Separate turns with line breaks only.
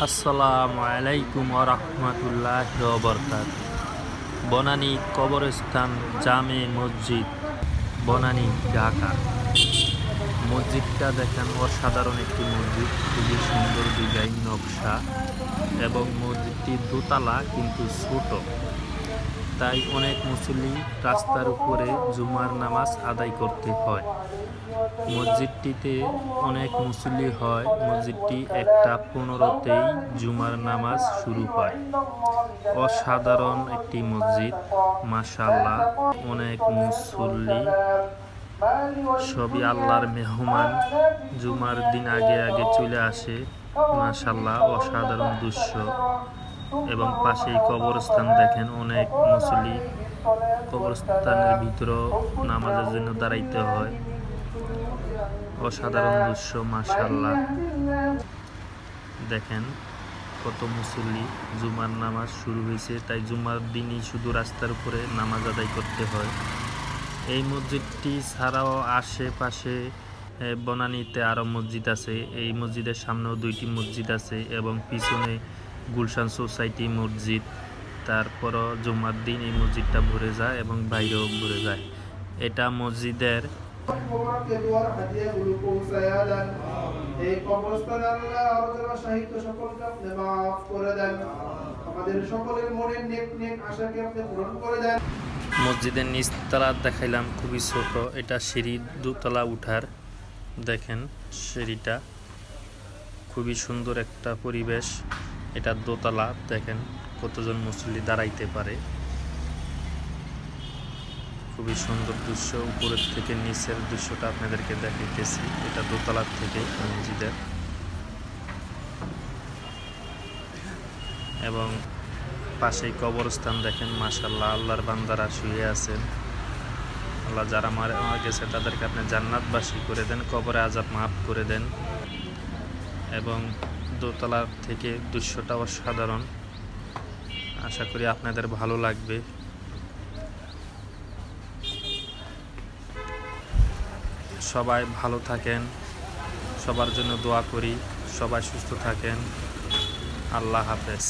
আসসালামু আলাইকুম ওয়া রাহমাতুল্লাহি ওয়া বারাকাতুহু। বনানী কবরস্থান জামে মসজিদ, বনানী, ঢাকা। মসজিদটা দেখেন অসাধারণ একটি মসজিদ, খুবই সুন্দর ডিজাইন নকশা এবং মসজিদটি দোতলা কিন্তু ছোট, তাই অনেক মুসল্লি রাস্তার উপরে জুমার নামাজ আদায় করতে হয়। মসজিদটিতে অনেক মুসল্লি হয়। মসজিদটি 1:15-তেই জুমার নামাজ শুরু হয়। অসাধারণ একটি মসজিদ, মাশাআল্লাহ। অনেক মুসল্লি, সবই আল্লাহর মেহমান, জুমার দিন আগে আগে চলে আসে। মাশাআল্লাহ, অসাধারণ দৃশ্য। এবং পাশেই কবরস্থান দেখেন, অনেক মুসল্লি কবরস্থানের ভিতরেও নামাজের জন্য দাঁড়াইতে হয়। অসাধারণ দৃশ্য, মাশাআল্লাহ। দেখেন কত মুসল্লি, জুমার নামাজ শুরু হয়েছে, তাই জুমার দিনই শুধু রাস্তার উপরে নামাজ আদায় করতে হয়। এই মসজিদটি ছাড়াও আশেপাশে বনানীতে আরও মসজিদ আছে। এই মসজিদের সামনেও 2টি মসজিদ আছে এবং পিছনে গুলশান সোসাইটি মসজিদ। তারপরও জুমার দিন এই মসজিদটা ভরে যায় এবং বাইরেও ভরে যায়। এটা মসজিদের মসজিদের নিচতলা দেখাইলাম, খুবই ছোট। এটা সিঁড়ি, দোতলা উঠার। দেখেন সিঁড়িটা, খুবই সুন্দর একটা পরিবেশ। এটা দোতলা, দেখেন কতজন মুসল্লি দাঁড়াইতে পারে। খুবই সুন্দর দৃশ্য। উপরের থেকে নিচের দৃশ্যটা আপনাদেরকে দেখাইতেছি। এটা দোতলার থেকে মসজিদের। এবং পাশেই কবরস্থান দেখেন, মাশাআল্লাহ। আল্লাহর বান্দারা শুয়ে আছেন। আল্লাহ যারা মারা গেছে তাদেরকে আপনি জান্নাতবাসী করে দেন, কবরে আযাব মাফ করে দেন। এবং দোতলার থেকে দৃশ্যটা অসাধারণ। আশা করি আপনাদের ভালো লাগবে। সবাই ভালো থাকেন, সবার জন্য দোয়া করি। সবাই সুস্থ থাকেন। আল্লাহ হাফেজ।